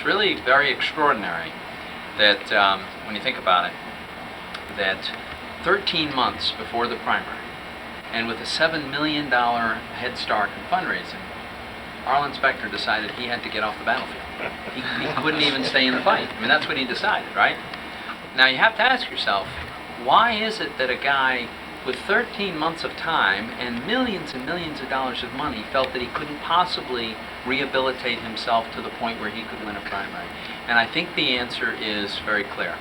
It's really very extraordinary that, when you think about it, that 13 months before the primary, and with a $7 million head start in fundraising, Arlen Specter decided he had to get off the battlefield. He couldn't even stay in the fight. I mean, that's what he decided, right? Now, you have to ask yourself, why is it that a guy with 13 months of time and millions of dollars of money felt that he couldn't possibly rehabilitate himself to the point where he could win a primary? And I think the answer is very clear.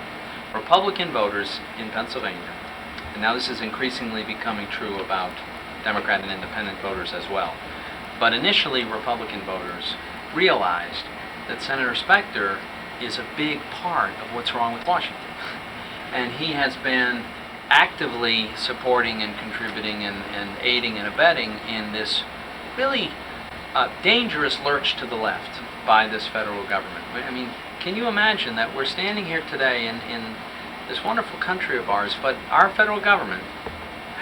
Republican voters in Pennsylvania, and now this is increasingly becoming true about Democrat and independent voters as well, but initially Republican voters realized that Senator Specter is a big part of what's wrong with Washington. And he has been actively supporting and contributing and aiding and abetting in this really dangerous lurch to the left by this federal government. I mean, can you imagine that we're standing here today in this wonderful country of ours, but our federal government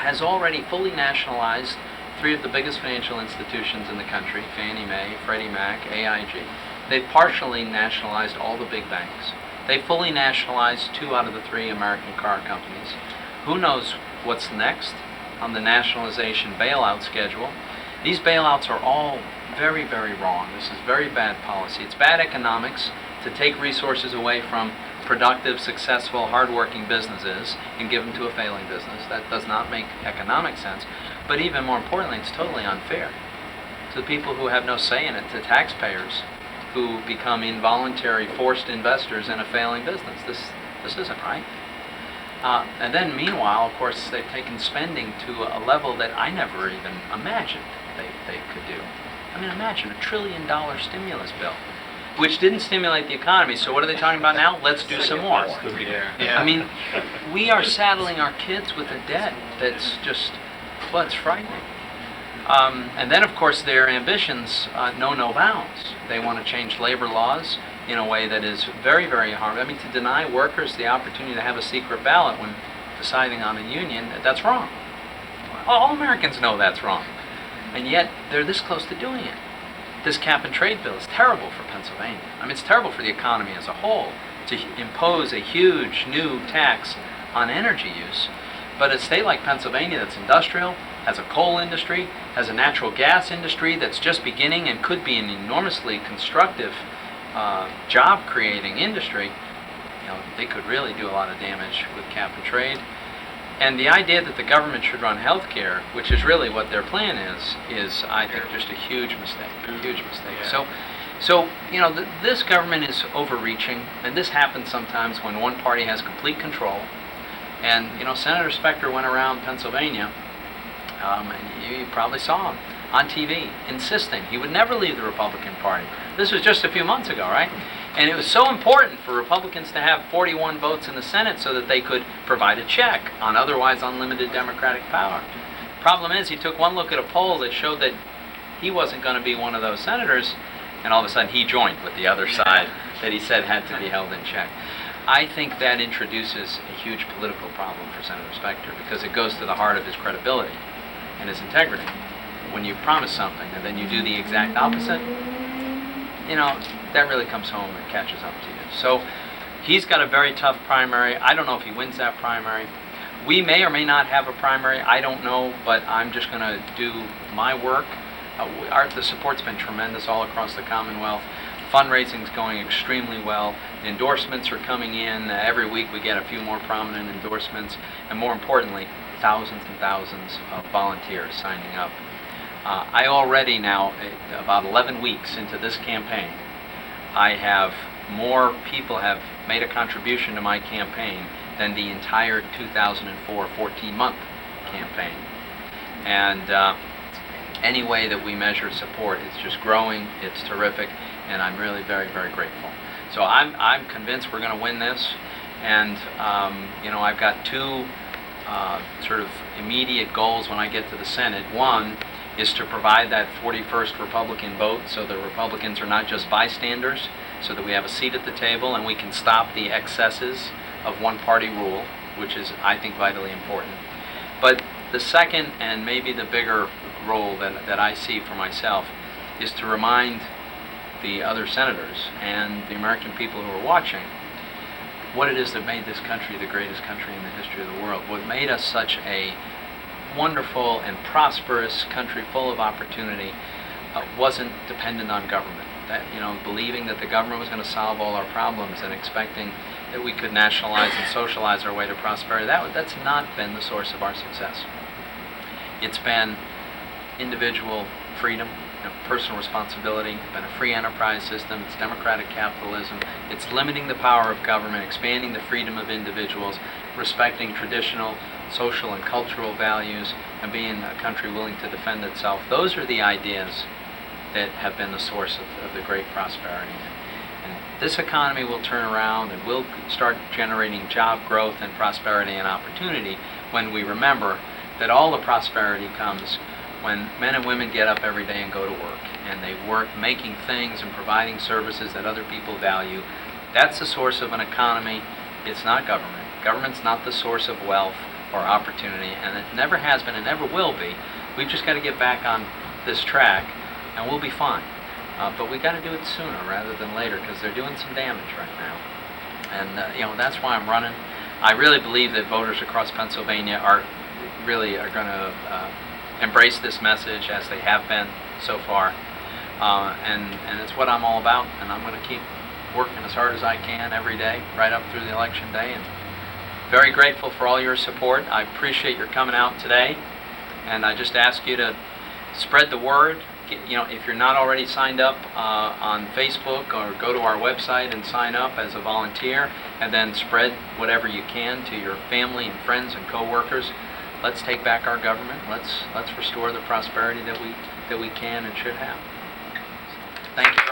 has already fully nationalized three of the biggest financial institutions in the country, Fannie Mae, Freddie Mac, AIG. They've partially nationalized all the big banks. They fully nationalized 2 out of the 3 American car companies. Who knows what's next on the nationalization bailout schedule? These bailouts are all very, very wrong. This is very bad policy. It's bad economics to take resources away from productive, successful, hardworking businesses and give them to a failing business. That does not make economic sense. But even more importantly, it's totally unfair to the people who have no say in it, to taxpayers who become involuntary, forced investors in a failing business. This isn't right. And then meanwhile, of course, they've taken spending to a level that I never even imagined they could do. I mean, imagine $1 trillion stimulus bill, which didn't stimulate the economy. So what are they talking about now? Let's do some more. I mean, we are saddling our kids with a debt that's just, well, it's frightening. And then, of course, their ambitions know no bounds. They want to change labor laws in a way that is very, very harmful. I mean, to deny workers the opportunity to have a secret ballot when deciding on a union, that's wrong. All Americans know that's wrong. And yet, they're this close to doing it. This cap and trade bill is terrible for Pennsylvania. I mean, it's terrible for the economy as a whole to impose a huge new tax on energy use. But a state like Pennsylvania that's industrial, has a coal industry, has a natural gas industry that's just beginning and could be an enormously constructive job-creating industry, they could really do a lot of damage with cap and trade. And the idea that the government should run health care, which is really what their plan is I think just a huge mistake, Yeah. So this government is overreaching, and this happens sometimes when one party has complete control. And, Senator Specter went around Pennsylvania, and you probably saw him on TV insisting he would never leave the Republican Party. This was just a few months ago, right? And it was so important for Republicans to have 41 votes in the Senate so that they could provide a check on otherwise unlimited Democratic power. Problem is, he took one look at a poll that showed that he wasn't going to be one of those senators, and all of a sudden he joined with the other side that he said had to be held in check. I think that introduces a huge political problem for Senator Specter because it goes to the heart of his credibility and his integrity. When you promise something and then you do the exact opposite, that really comes home and catches up to you. So he's got a very tough primary. I don't know if he wins that primary. We may or may not have a primary. I don't know, but I'm just going to do my work. The support's been tremendous all across the Commonwealth. Fundraising's going extremely well. Endorsements are coming in. Every week we get a few more prominent endorsements. And more importantly, thousands and thousands of volunteers signing up. I already now, about 11 weeks into this campaign, I have more people have made a contribution to my campaign than the entire 2004 14-month campaign. And any way that we measure support, it's just growing, it's terrific, and I'm really very, very grateful. So I'm convinced we're going to win this, and I've got 2 sort of immediate goals when I get to the Senate. One is to provide that 41st Republican vote so the Republicans are not just bystanders, so that we have a seat at the table and we can stop the excesses of one-party rule, which is, I think, vitally important. But the second, and maybe the bigger role that I see for myself, is to remind the other senators and the American people who are watching what it is that made this country the greatest country in the history of the world. What made us such a wonderful and prosperous country full of opportunity wasn't dependent on government. That, believing that the government was going to solve all our problems and expecting that we could nationalize and socialize our way to prosperity, that's not been the source of our success. It's been individual freedom, personal responsibility. It's been a free enterprise system. It's democratic capitalism. It's limiting the power of government, expanding the freedom of individuals, respecting traditional social and cultural values, and being a country willing to defend itself. Those are the ideas that have been the source of the great prosperity. And this economy will turn around and we'll start generating job growth and prosperity and opportunity when we remember that all the prosperity comes when men and women get up every day and go to work, and they work making things and providing services that other people value. That's the source of an economy. It's not government. Government's not the source of wealth or opportunity, and it never has been and never will be. We've just got to get back on this track, and we'll be fine. But we got to do it sooner rather than later, because they're doing some damage right now. And that's why I'm running. I really believe that voters across Pennsylvania are going to embrace this message, as they have been so far, and it's what I'm all about. And I'm going to keep working as hard as I can every day, right up through the election day. And very grateful for all your support. I appreciate your coming out today, and I just ask you to spread the word. If you're not already signed up on Facebook, or go to our website and sign up as a volunteer, and then spread whatever you can to your family and friends and co-workers. Let's take back our government. Let's restore the prosperity that we can and should have. Thank you.